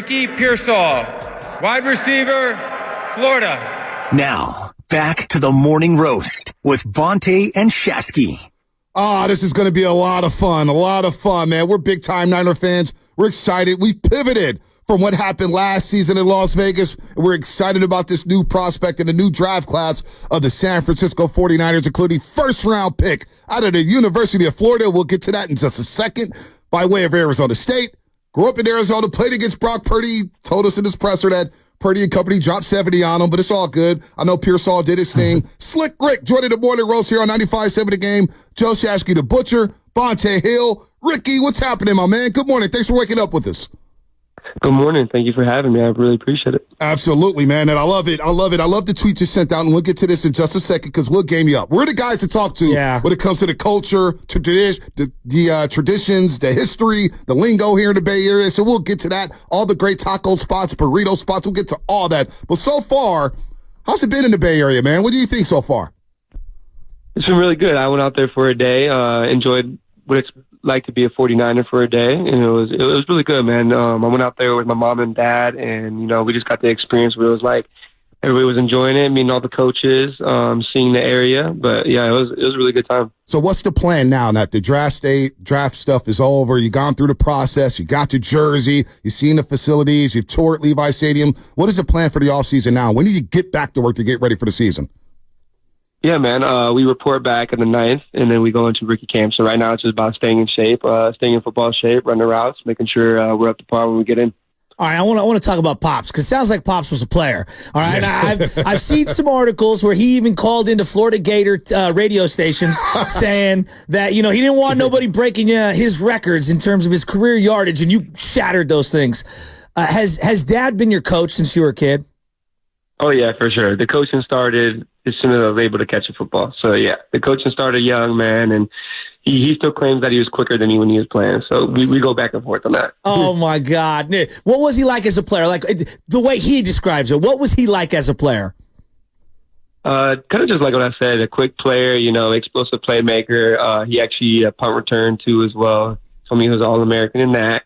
Ricky Pearsall, wide receiver, Florida. Now, back to the morning roast with Bonte and Shasky. This is going to be a lot of fun, man. We're big-time Niner fans. We're excited. We've pivoted from what happened last season in Las Vegas. We're excited about this new prospect and the new draft class of the San Francisco 49ers, including first-round pick out of the University of Florida. We'll get to that in just a second. By way of Arizona State, grew up in Arizona, played against Brock Purdy, told us in his presser that Purdy and company dropped 70 on him, but it's all good. I know Pearsall did his thing. Slick Rick joining the morning roast here on 95.7 The Game. Joe Shasky, the Butcher, Bonte Hill. Ricky, what's happening, my man? Good morning. Thanks for waking up with us. Good morning. Thank you for having me. I really appreciate it. Absolutely, man. And I love it. I love the tweet you sent out, and we'll get to this in just a second because we'll game you up. We're the guys to talk to when it comes to the culture, to the traditions, the history, the lingo here in the Bay Area. So we'll get to that. All the great taco spots, burrito spots. We'll get to all that. But so far, how's it been in the Bay Area, man? What do you think so far? It's been really good. I went out there for a day, enjoyed what it's like to be a 49er for a day, and it was really good, man. I went out there with my mom and dad, and we just got the experience what it was like. Everybody was enjoying it, meeting all the coaches, seeing the area. But yeah, it was a really good time. So what's the plan now that the draft stuff is over? You've gone through the process, you got to Jersey, you've seen the facilities, you've toured Levi Stadium. What is the plan for the offseason now? When do you get back to work to get ready for the season? Yeah, man. We report back on the 9th, and then we go into rookie camp. So right now it's just about staying in shape, staying in football shape, running routes, making sure we're up to par when we get in. All right, I want to talk about Pops because it sounds like Pops was a player. All right, I've seen some articles where he even called into Florida Gator radio stations saying that he didn't want nobody breaking his records in terms of his career yardage, and you shattered those things. Has Dad been your coach since you were a kid? Oh yeah, for sure. The coaching started as soon as I was able to catch a football. So yeah, the coaching started young, man, and he still claims that he was quicker than me when he was playing. So we go back and forth on that. Oh my God. What was he like as a player? Like the way he describes it, what was he like as a player? Kind of just like what I said, a quick player, explosive playmaker. He actually punt return too as well. Told me he was All-American in that.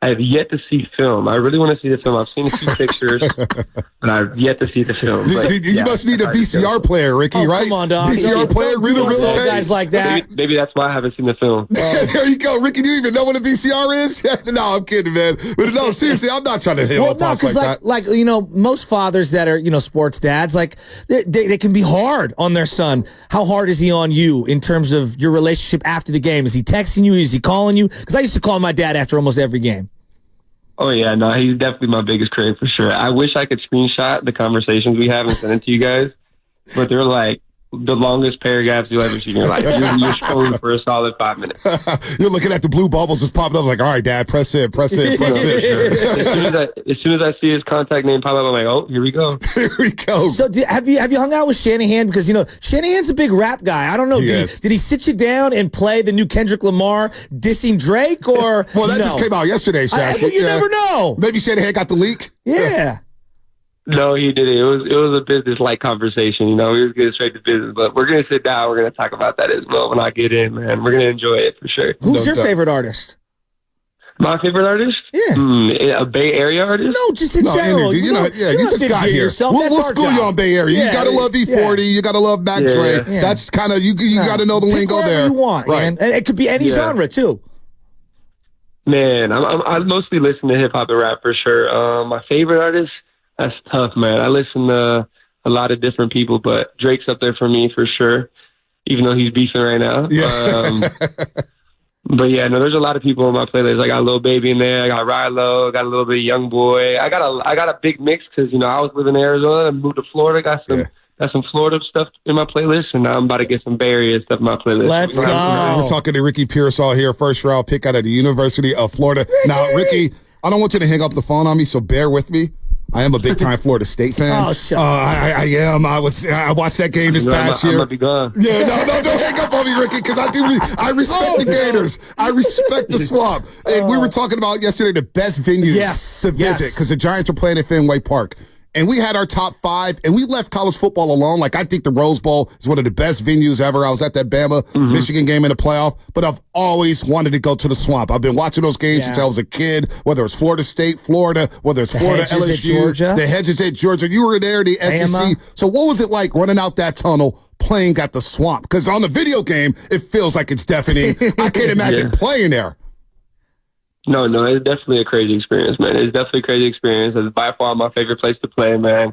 I have yet to see film. I really want to see the film. I've seen a few pictures, but I've yet to see the film. You must need a VCR player, Ricky, right? Come on, dog. VCR player, real guys like that. Maybe that's why I haven't seen the film. There you go, Ricky. Do you even know what a VCR is? No, I'm kidding, man. But no, seriously, I'm not trying to hit on Pops like that. Like most fathers that are sports dads, like they can be hard on their son. How hard is he on you in terms of your relationship after the game? Is he texting you? Is he calling you? Because I used to call my dad after almost every game. Oh, yeah, no, he's definitely my biggest critic for sure. I wish I could screenshot the conversations we have and send it to you guys, but they're like the longest paragraphs you'll ever see in your life. You're scrolling for a solid 5 minutes. You're looking at the blue bubbles just popping up like, all right, Dad, press it. As soon as I see his contact name pop up, I'm like, oh, here we go. Here we go. So have you hung out with Shanahan? Because, Shanahan's a big rap guy. I don't know. Did he sit you down and play the new Kendrick Lamar dissing Drake? Or well, that just came out yesterday, Shaq. You never know. Maybe Shanahan got the leak. Yeah. No, he did it. It was a business-like conversation. We was getting straight to business. But we're going to sit down. We're going to talk about that as well when I get in, man. We're going to enjoy it for sure. Who's your favorite artist? My favorite artist? Yeah. A Bay Area artist? No, just in general. You just got here. We'll school you on Bay Area. You got to love E40. You got to love Mac Dre. Yeah. That's kind of, you got to know the lingo there. You want, right. Man. And it could be any genre, too. Man, I mostly listen to hip-hop and rap for sure. My favorite artist? That's tough, man. I listen to a lot of different people, but Drake's up there for me for sure, even though he's beefing right now. Yeah. But yeah, no, there's a lot of people on my playlist. I got Lil Baby in there. I got Rilo. Got a little bit of Young Boy. I got a big mix because I was living in Arizona and moved to Florida. Got some Florida stuff in my playlist, and now I'm about to get some Bay Area stuff in my playlist. Let's go. We're talking to Ricky Pearsall here, first round pick out of the University of Florida. Now, Ricky, I don't want you to hang up the phone on me, so bear with me. I am a big-time Florida State fan. Oh, shut up. I am. I watched that game this past year. I might be gone. Yeah, no, don't hang up on me, Ricky, because I respect the Gators. I respect the Swamp. And we were talking about yesterday the best venues to visit because the Giants are playing at Fenway Park. and we had our top 5, and we left college football alone. Like, I think the Rose Bowl is one of the best venues ever. I was at that Bama-Michigan game in the playoff, but I've always wanted to go to the Swamp. I've been watching those games since I was a kid, whether it's Florida State, Florida, whether it's Florida, LSU, Georgia. the Hedges at Georgia. You were there, the SEC. So what was it like running out that tunnel, playing at the Swamp? Because on the video game, it feels like it's deafening. I can't imagine playing there. No, it's definitely a crazy experience, man. It's definitely a crazy experience. It's by far my favorite place to play, man.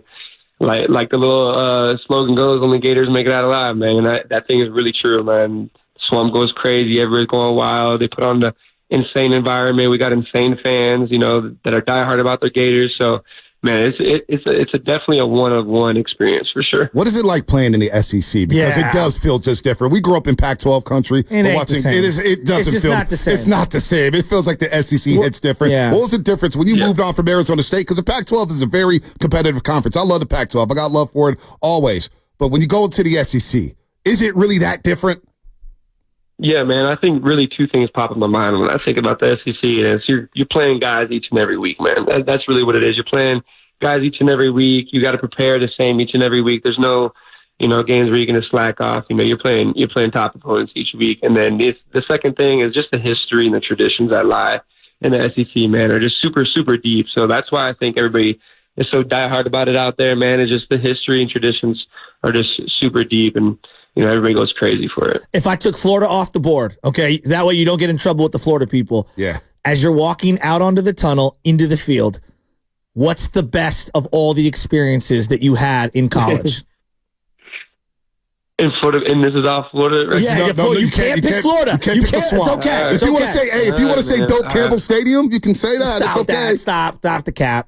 Like the little slogan goes, only Gators make it out alive, man. And that thing is really true, man. Swamp goes crazy. Everybody's going wild. They put on the insane environment. We got insane fans, that are diehard about their Gators. So, man, it's definitely a one-of-one experience for sure. What is it like playing in the SEC? Because it does feel just different. We grew up in Pac-12 country. It doesn't feel not the same. It's not the same. It feels like the SEC hits different. Yeah. What was the difference when you moved on from Arizona State? Because the Pac-12 is a very competitive conference. I love the Pac-12. I got love for it always. But when you go into the SEC, is it really that different? Yeah, man. I think really two things pop in my mind when I think about the SEC. And you're playing guys each and every week, man. That's really what it is. You're playing guys each and every week. You got to prepare the same each and every week. There's no, games where you're going to slack off. You're playing top opponents each week. And then the second thing is just the history and the traditions that lie in the SEC, man, are just super, super deep. So that's why I think everybody is so diehard about it out there, man. It's just the history and traditions are just super deep, and everybody goes crazy for it. If I took Florida off the board, okay, that way you don't get in trouble with the Florida people. Yeah. As you're walking out onto the tunnel into the field, what's the best of all the experiences that you had in college? And this is all Florida. Right? Yeah, you can't pick Florida. You can't pick the Swamp. It's okay. If you want to say, if you want to say Doak Campbell Stadium, you can say that. It's okay. Stop the cap.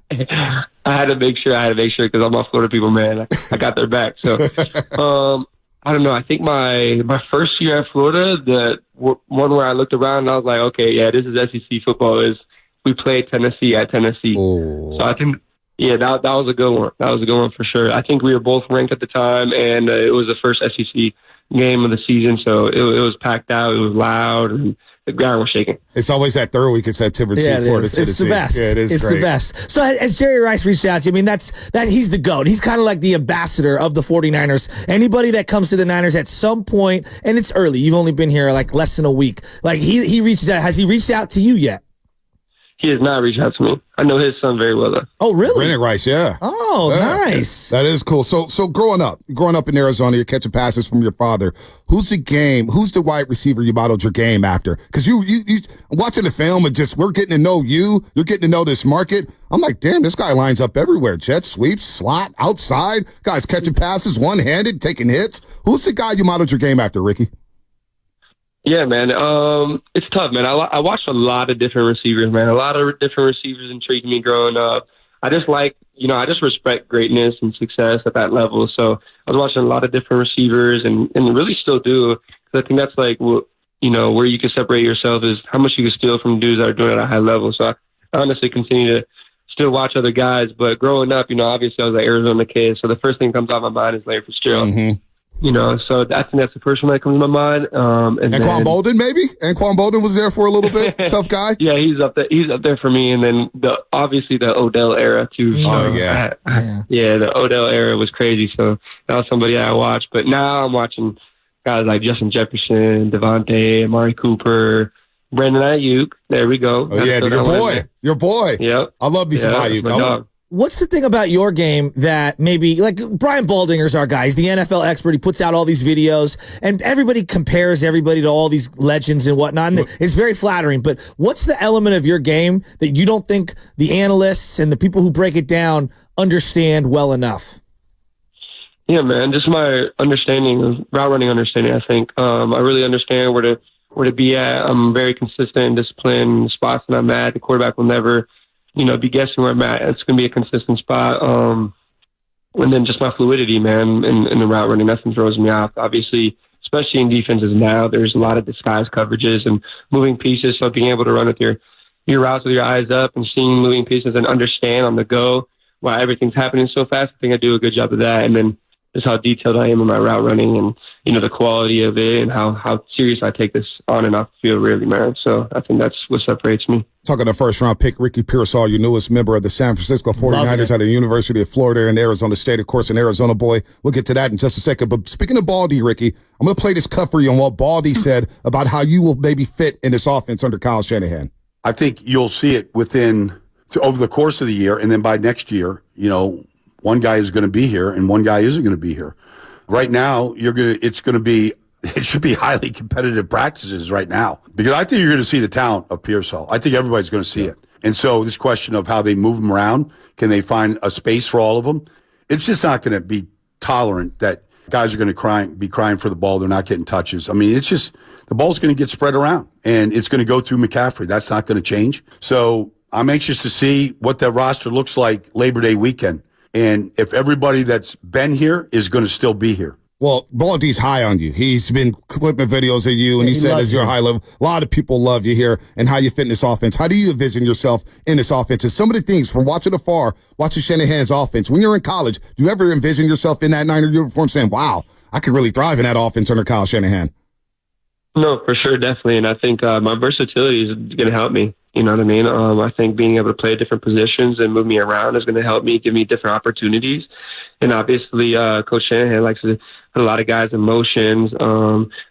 I had to make sure because all my Florida people, man, I got their back. So, I don't know. I think my first year at Florida, the one where I looked around and I was like, okay, yeah, this is SEC football. We played Tennessee at Tennessee. Oh. So I think, that was a good one. That was a good one for sure. I think we were both ranked at the time, and it was the first SEC game of the season, so it was packed out. It was loud, and the ground was shaking. It's always that third week. It's at Florida, Tennessee. It's the best. Yeah, it is. It's great. the best. So as Jerry Rice reached out to you, I mean, that he's the GOAT. He's kind of like the ambassador of the 49ers. Anybody that comes to the Niners at some point, and it's early, you've only been here like less than a week, like he reaches out. Has he reached out to you yet? He has not reached out to me. I know his son very well, though. Oh, really? Brennan Rice, yeah. Oh, nice. That is cool. So growing up in Arizona, you're catching passes from your father. Who's the wide receiver you modeled your game after? Because you watching the film and we're getting to know you. You're getting to know this market. I'm like, damn, this guy lines up everywhere. Jet sweeps, slot, outside. Guys catching passes, one-handed, taking hits. Who's the guy you modeled your game after, Ricky? Yeah, man. It's tough, man. I watched a lot of different receivers, man. A lot of different receivers intrigued me growing up. I just I just respect greatness and success at that level. So I was watching a lot of different receivers and really still do. Because I think that's like, where you can separate yourself is how much you can steal from dudes that are doing it at a high level. So I honestly continue to still watch other guys. But growing up, obviously I was an Arizona kid. So the first thing that comes out of my mind is Larry Fitzgerald. Mm-hmm. So I think that's the first one that comes to my mind. And Quan Bolden, maybe? And Quan Bolden was there for a little bit. Tough guy. Yeah, he's up there. He's up there for me. And then obviously the Odell era too. Oh yeah. The Odell era was crazy. So that was somebody I watched. But now I'm watching guys like Justin Jefferson, Devontae, Amari Cooper, Brandon Ayuk. There we go. Oh yeah, your boy. Yep. I love me some Ayuk. My dog. What's the thing about your game that maybe, like Brian Baldinger's our guy. He's the NFL expert. He puts out all these videos, and everybody compares everybody to all these legends and whatnot. And it's very flattering. But what's the element of your game that you don't think the analysts and the people who break it down understand well enough? Yeah, man, just my understanding of route running understanding. I think I really understand where to be at. I'm very consistent and disciplined in the spots that I'm at. The quarterback will never be guessing where I'm at. It's going to be a consistent spot. And then just my fluidity, man, in the route running, nothing throws me off. Obviously, especially in defenses now, there's a lot of disguise coverages and moving pieces. So being able to run with your routes with your eyes up and seeing moving pieces and understand on the go why everything's happening so fast, I think I do a good job of that. And then just how detailed I am in my route running, and the quality of it, and how serious I take this on and off the field, really, man. So I think that's what separates me. Talking to first-round pick Ricky Pearsall, your newest member of the San Francisco 49ers at the University of Florida and Arizona State, of course, an Arizona boy. We'll get to that in just a second. But speaking of Baldy, Ricky, I'm going to play this cut for you on what Baldy said about how you will maybe fit in this offense under Kyle Shanahan. I think you'll see it over the course of the year, and then by next year, one guy is going to be here and one guy isn't going to be here. Right now, it should be highly competitive practices right now, because I think you're going to see the talent of Pearsall. I think everybody's going to see it. And so this question of how they move them around, can they find a space for all of them? It's just not going to be tolerant that guys are going to be crying for the ball. They're not getting touches. I mean, it's just the ball's going to get spread around, and it's going to go through McCaffrey. That's not going to change. So I'm anxious to see what that roster looks like Labor Day weekend, and if everybody that's been here is going to still be here. Well, Baldy's high on you. He's been clipping videos of you, and he said as you're high level. A lot of people love you here and how you fit in this offense. How do you envision yourself in this offense? And some of the things from watching afar, watching Shanahan's offense, when you're in college, do you ever envision yourself in that Niner uniform saying, wow, I could really thrive in that offense under Kyle Shanahan? No, for sure, definitely. And I think my versatility is going to help me. You know what I mean? I think being able to play different positions and move me around is going to help me, give me different opportunities. And obviously, Coach Shanahan likes to put a lot of guys in motions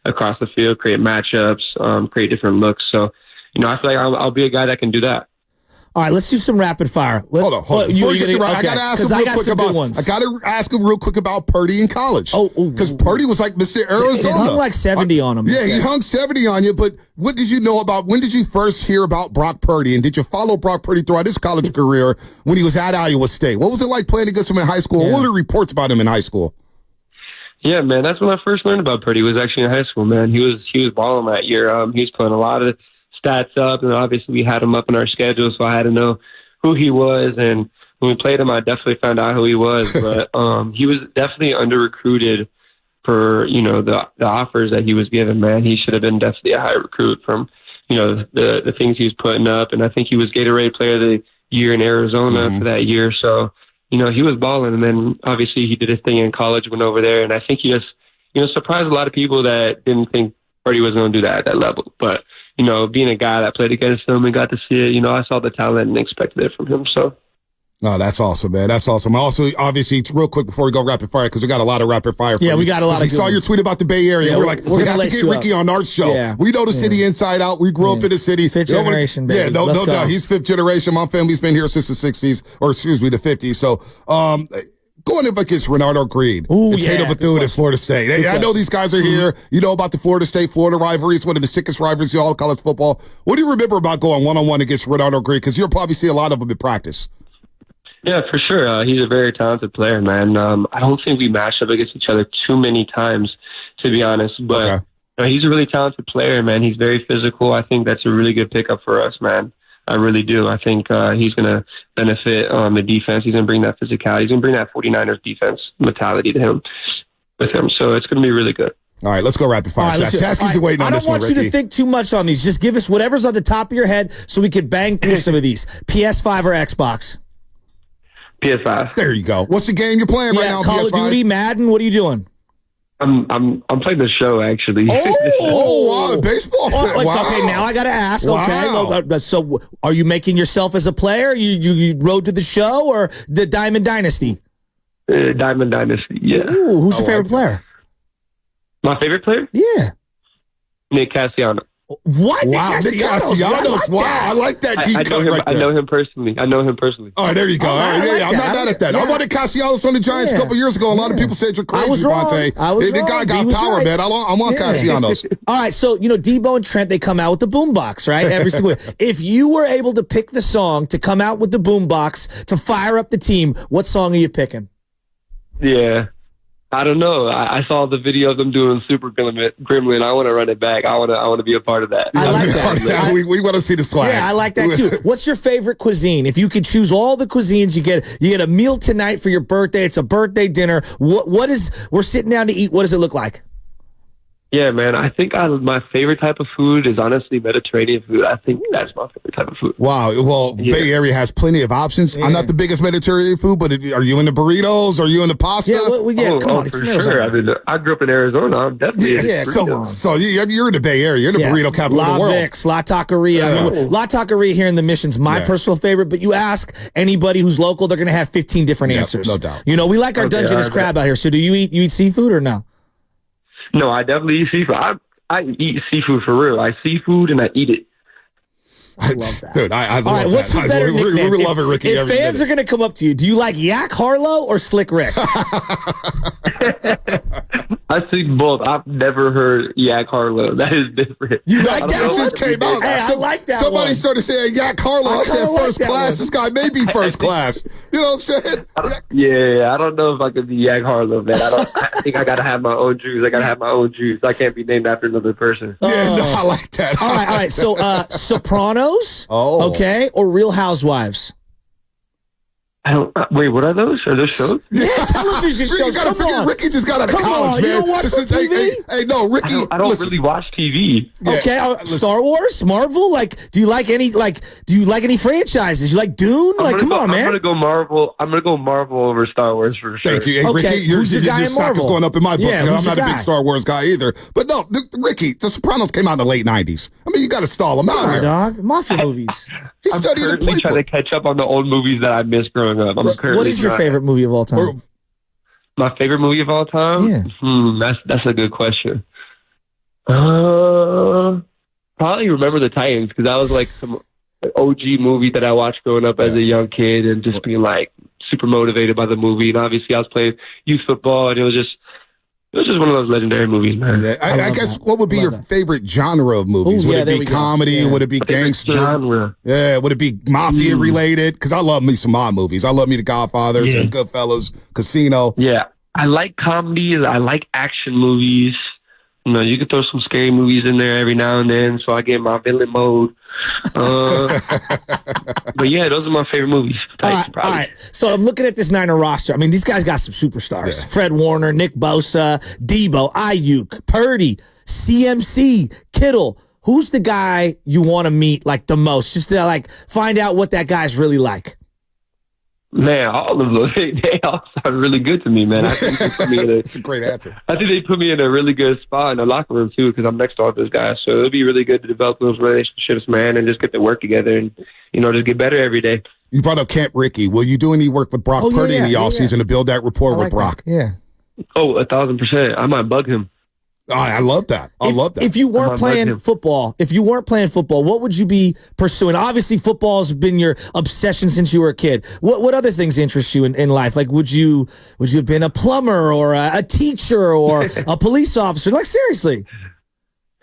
across the field, create matchups, create different looks. So, I feel like I'll be a guy that can do that. All right, let's do some rapid fire. Hold on. Before we get to I got to ask him real quick about Purdy in college. Because Purdy was like Mr. Arizona. He hung like 70 on him. Yeah, he hung 70 on you. But what did you know about? When did you first hear about Brock Purdy? And did you follow Brock Purdy throughout his college career when he was at Iowa State? What was it like playing against him in high school? Yeah. What were the reports about him in high school? Yeah, man, that's when I first learned about Purdy. Was actually in high school, man. He was balling that year. He was putting a lot of stats up, and obviously we had him up in our schedule, so I had to know who he was. And when we played him, I definitely found out who he was. But he was definitely under-recruited for, the offers that he was given, man. He should have been definitely a high recruit from, the things he was putting up. And I think he was Gatorade Player of the Year in Arizona for that year. So, he was balling. And then obviously he did his thing in college, went over there. And I think he just, surprised a lot of people that didn't think Purdy was going to do that at that level. But, being a guy that played against him and got to see it, I saw the talent and expected it from him. So. Oh, that's awesome, man. That's awesome. Also, obviously, real quick before we go rapid fire, because we got a lot of rapid fire. Yeah, we got a lot of. We saw your tweet about the Bay Area. Yeah, we're like, we have to get Ricky on our show. Yeah. We know the city inside out. We grew up in the city. Fifth generation, baby. Yeah, no doubt. He's fifth generation. My family's been here since the 60s, or excuse me, the 50s. So, going up against Renardo Green and Tatum Bethune at Florida State. I know these guys are here. You know about the Florida State-Florida rivalry. It's one of the sickest rivalries in all of college football. What do you remember about going one-on-one against Renardo Green? Because you'll probably see a lot of them in practice. Yeah, for sure. He's a very talented player, man. I don't think we matched up against each other too many times, to be honest. But he's a really talented player, man. He's very physical. I think that's a really good pickup for us, man. I really do. I think he's going to benefit the defense. He's going to bring that physicality. He's going to bring that 49ers defense mentality to him with him. So it's going to be really good. All right, let's go rapid fire. Chasky's waiting on this one, I don't want you to think too much on these. Just give us whatever's on the top of your head so we could bang through some of these. PS5 or Xbox? PS5. There you go. What's the game you're playing right now on Call PS5? of Duty, Madden, what are you doing? I'm playing the show, actually. Wow, baseball fan. Wow. Okay, now I got to ask. Wow. Okay, so are you making yourself as a player? You rode to the show or the Diamond Dynasty? Diamond Dynasty, yeah. Ooh, who's your favorite player? My favorite player? Yeah. Nick Castellanos. What? Wow, Nick Castellanos. Wow, I like that deep cut right there. I know him personally. All right, there you go. All right, I'm not mad at that. I wanted Castellanos on the Giants a couple years ago. A lot of people said you're crazy, Vontae. The guy got power, man. I want Castellanos. All right, so, Debo and Trent, they come out with the boombox, right? Every single If you were able to pick the song to come out with the boombox to fire up the team, what song are you picking? Yeah. I don't know. I saw the video of them doing Super Gremlin. I want to run it back. I want to be a part of that. I like that. We want to see the swag. Yeah, I like that too. What's your favorite cuisine? If you could choose all the cuisines, you get a meal tonight for your birthday. It's a birthday dinner. What is? We're sitting down to eat. What does it look like? Yeah, man. I think my favorite type of food is honestly Mediterranean food. I think that's my favorite type of food. Wow. Well, Yeah. Bay Area has plenty of options. Yeah. I'm not the biggest Mediterranean food, but are you into burritos? Are you into pasta? Yeah, come on. It's for from sure. Arizona. I grew up in Arizona. I'm definitely into Yeah, come burritos. on. So you're in the Bay Area. You're the burrito capital La of the world. Vix, La Taqueria. I mean, La Taqueria here in the Mission's my personal favorite, but you ask anybody who's local, they're going to have 15 different answers. no doubt. You know, we like our Dungeness crab out here. So do you eat seafood or no? No, I definitely eat seafood. I eat seafood for real. I seafood and I eat it. I love that. Dude, I love All right, that. what's the better nickname? We love it, Ricky. If every fans minute. are going to come up to you, do you like Yak Harlow or Slick Rick? I see both. I've never heard Yak Harlow. That is different. You like I don't that know one? It just came out. Hey, I like that Somebody one. started saying Yak Harlow. I said kinda like first that class. one. This guy may be first class. You know what I'm saying? Yeah, I don't know if I could be Yak Harlow, man. I think I gotta have my own juice. I gotta have my own juice. I can't be named after another person. Yeah, no, I like that. All right. So, Sopranos, Oh. okay, or Real Housewives? I don't. Wait, what are those? Are those shows? Yeah, television You shows. gotta Come figure on. Ricky just got out of Come college, on, man. you don't watch This is- TV? hey, no, Ricky. I don't listen. really watch TV. Yeah, Okay, listen. Star Wars, Marvel. Do you like any franchises? You like Dune? Come on, I'm man. gonna go Marvel. I'm gonna go Marvel over Star Wars for sure. Thank you. Hey, Okay, Ricky, who's your guy in stock is Marvel? going up in my book. Yeah, I'm who's not your a big guy? Star Wars guy either. But no, Ricky, The Sopranos came out in the late 90s. I mean, you got to stall him out Come on, here. dog. Mafia movies. He's I'm studying the currently trying to playbook. catch up on the old movies that I missed growing up. What is your favorite movie of all time? My favorite movie of all time? Yeah. That's a good question. Probably Remember the Titans, because that was like some OG movie that I watched growing up as a young kid and just being like super motivated by the movie. And obviously I was playing youth football, and it was just one of those legendary movies, man. Yeah, I love guess that. what would be Love your that. favorite genre of movies? Ooh, Would yeah, it there be we go. comedy? Yeah. Would it be gangster? Genre. Yeah, would it be mafia related? Because I love me some mob movies. I love me The Godfathers and Goodfellas, Casino. Yeah. I like comedies. I like action movies. You know, you can throw some scary movies in there every now and then, so I get my villain mode. But yeah, those are my favorite movies. All right. So I'm looking at this Niner roster. I mean, these guys got some superstars. Yeah. Fred Warner, Nick Bosa, Debo, Ayuk, Purdy, CMC, Kittle. Who's the guy you want to meet like the most? Just to find out what that guy's really like. Man, all of them, they all sound really good to me, man. I think they put me in It's a great answer. I think they put me in a really good spot in the locker room, too, because I'm next to all those guys. So it'll be really good to develop those relationships, man, and just get to work together and, just get better every day. You brought up Camp Ricky. Will you do any work with Brock Purdy in the offseason to build that rapport with Brock? Yeah. Oh, 1,000%. I might bug him. Oh, I love that. I love that. If you weren't playing football, what would you be pursuing? Obviously, football has been your obsession since you were a kid. What other things interest you in life? Like, would you have been a plumber or a teacher or a police officer? Like, seriously.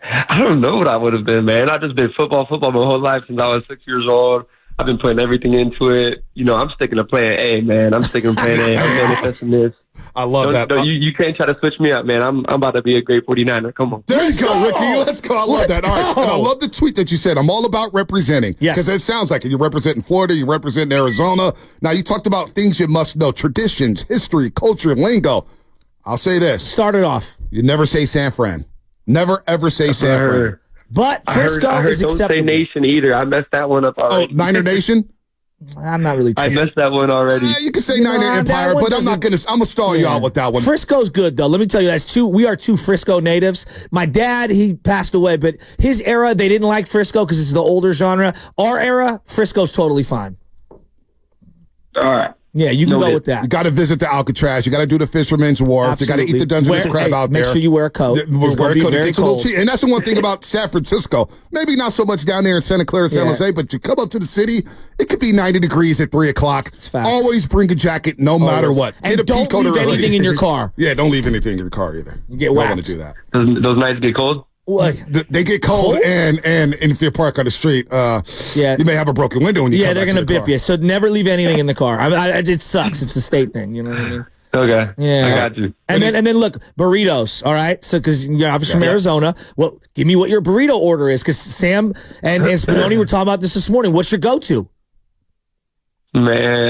I don't know what I would have been, man. I've just been football my whole life since I was 6 years old. I've been putting everything into it. I'm sticking to plan A, man. I'm sticking to plan A. I'm manifesting this. I love that. You can't try to switch me up, man. I'm about to be a great 49er. Come on. There you go, Ricky. Let's go. I love that. All right. go. And I love the tweet that you said. I'm all about representing. Yes. Because it sounds like it. You're representing Florida. You're representing Arizona. Now, you talked about things you must know, traditions, history, culture, lingo. I'll say this. Start it off. You never say San Fran. Never, ever say San Fran. But Frisco I heard is don't acceptable. say nation either. I messed that one up Oh, already. Niner Nation? I'm not really. I messed that one already. You can say Nah, Niner that Empire, one but I'm going to stall you out with that one. Frisco's good though. Let me tell you, we are two Frisco natives. My dad, he passed away, but his era, they didn't like Frisco because it's the older genre. Our era, Frisco's totally fine. All right. Yeah, you can go Noted. with that. You got to visit the Alcatraz. You got to do the Fisherman's Wharf. You got to eat the Dungeness crab out there. Make sure you wear a coat. It's Wear gonna a be coat. It very takes a little cold. tea. And that's the one thing about San Francisco. Maybe not so much down there in Santa Clara, San Yeah. Jose, but you come up to the city, it could be 90 degrees at 3 o'clock. It's facts. Always bring a jacket, no matter what. And Get a don't peacoat leave or a hoodie. anything in your car. Yeah, don't leave anything in your car either. You get don't whacked. want to do that. Those nights get cold? What? They get cold, and if you park on the street, you may have a broken window when you Yeah, come they're back going to to the bip car. you. So never leave anything in the car. It sucks. It's a state thing. You know what I mean? Okay. Yeah. I got you. And then look, burritos. All right. So because you're obviously from Arizona, well, give me what your burrito order is. Because Sam and Spinoni were talking about this morning. What's your go-to? Man,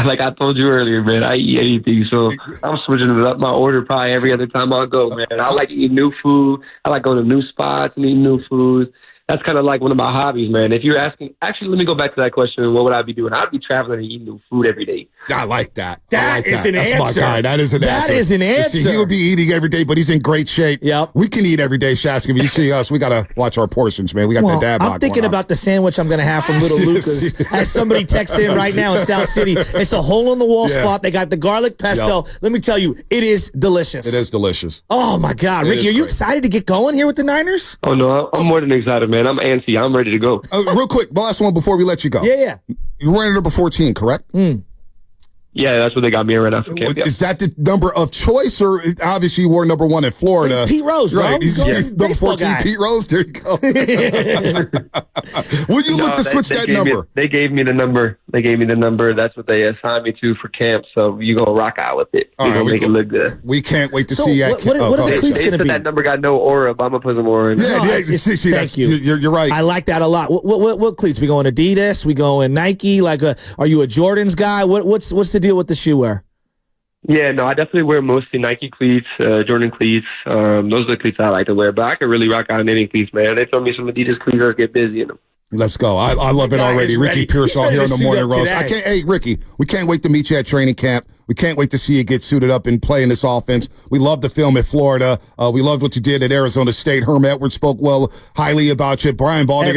like I told you earlier, man, I eat anything. So I'm switching it up my order probably every other time I go, man. I like eating new food. I like going to new spots and eating new food. That's kind of like one of my hobbies, man. If you're asking, actually, let me go back to that question. What would I be doing? I'd be traveling and eating new food every day. I like that. That is an answer. That's my guy. That is an answer. That is an answer. See, he'll be eating every day, but he's in great shape. Yep. We can eat every day, Shasky. If you see us, we got to watch our portions, man. We got that dad bod I'm thinking going on. about the sandwich I'm going to have from Little Luca's. As somebody texted in right now in South City, it's a hole-in-the-wall spot. They got the garlic pesto. Let me tell you, it is delicious. It is delicious. Oh, my God. Ricky, are you excited to get going here with the Niners? Oh, no, I'm more than excited, man. I'm antsy. I'm ready to go. Real quick, the last one before we let you go. Yeah. You're wearing number 14, correct? Yeah, that's what they got me in right now. Okay, Is that the number of choice, or obviously you wore number 1 in Florida? It's Pete Rose, bro. Right. He's number 14, guy. Pete Rose. There you go. Would you look to switch that number? They gave me the number. That's what they assigned me to for camp. So you gonna rock out with it. All You're right, gonna make it look good. We can't wait to So see that. what are the cleats They going to said be? that number got no aura, but I'm gonna put some aura in. Yeah, No, see, thank that's, you. You're right. I like that a lot. What cleats? We going Adidas? We going Nike? Are you a Jordans guy? What's the deal with the shoe wear? Yeah, no, I definitely wear mostly Nike cleats, Jordan cleats. Those are the cleats I like to wear, but I can really rock out in any cleats, man. They throw me some Adidas cleats, I'll get busy in them. Let's go. I love it already. Ricky Pearsall here on the Morning Roast. Hey, Ricky, we can't wait to meet you at training camp. We can't wait to see you get suited up and play in this offense. We love the film at Florida. We loved what you did at Arizona State. Herm Edwards spoke highly about you. Brian Baldinger.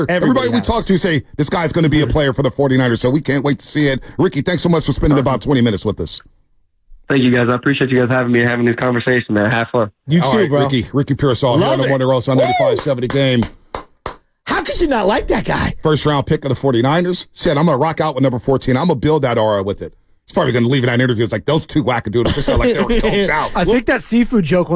Everybody we talk to say this guy's going to be a player for the 49ers, so we can't wait to see it. Ricky, thanks so much for spending about 20 minutes with us. Thank you, guys. I appreciate you guys having me and having this conversation, man. Have fun. You All too, right, bro. Ricky Pearsall here on the Morning Roast on 95.7 The Game. How could you not like that guy? First round pick of the 49ers. Said, I'm going to rock out with number 14. I'm going to build that aura with it. He's probably going to leave in that interview. It's like, those two wackadoodles just sound like they were doped out. I think that seafood joke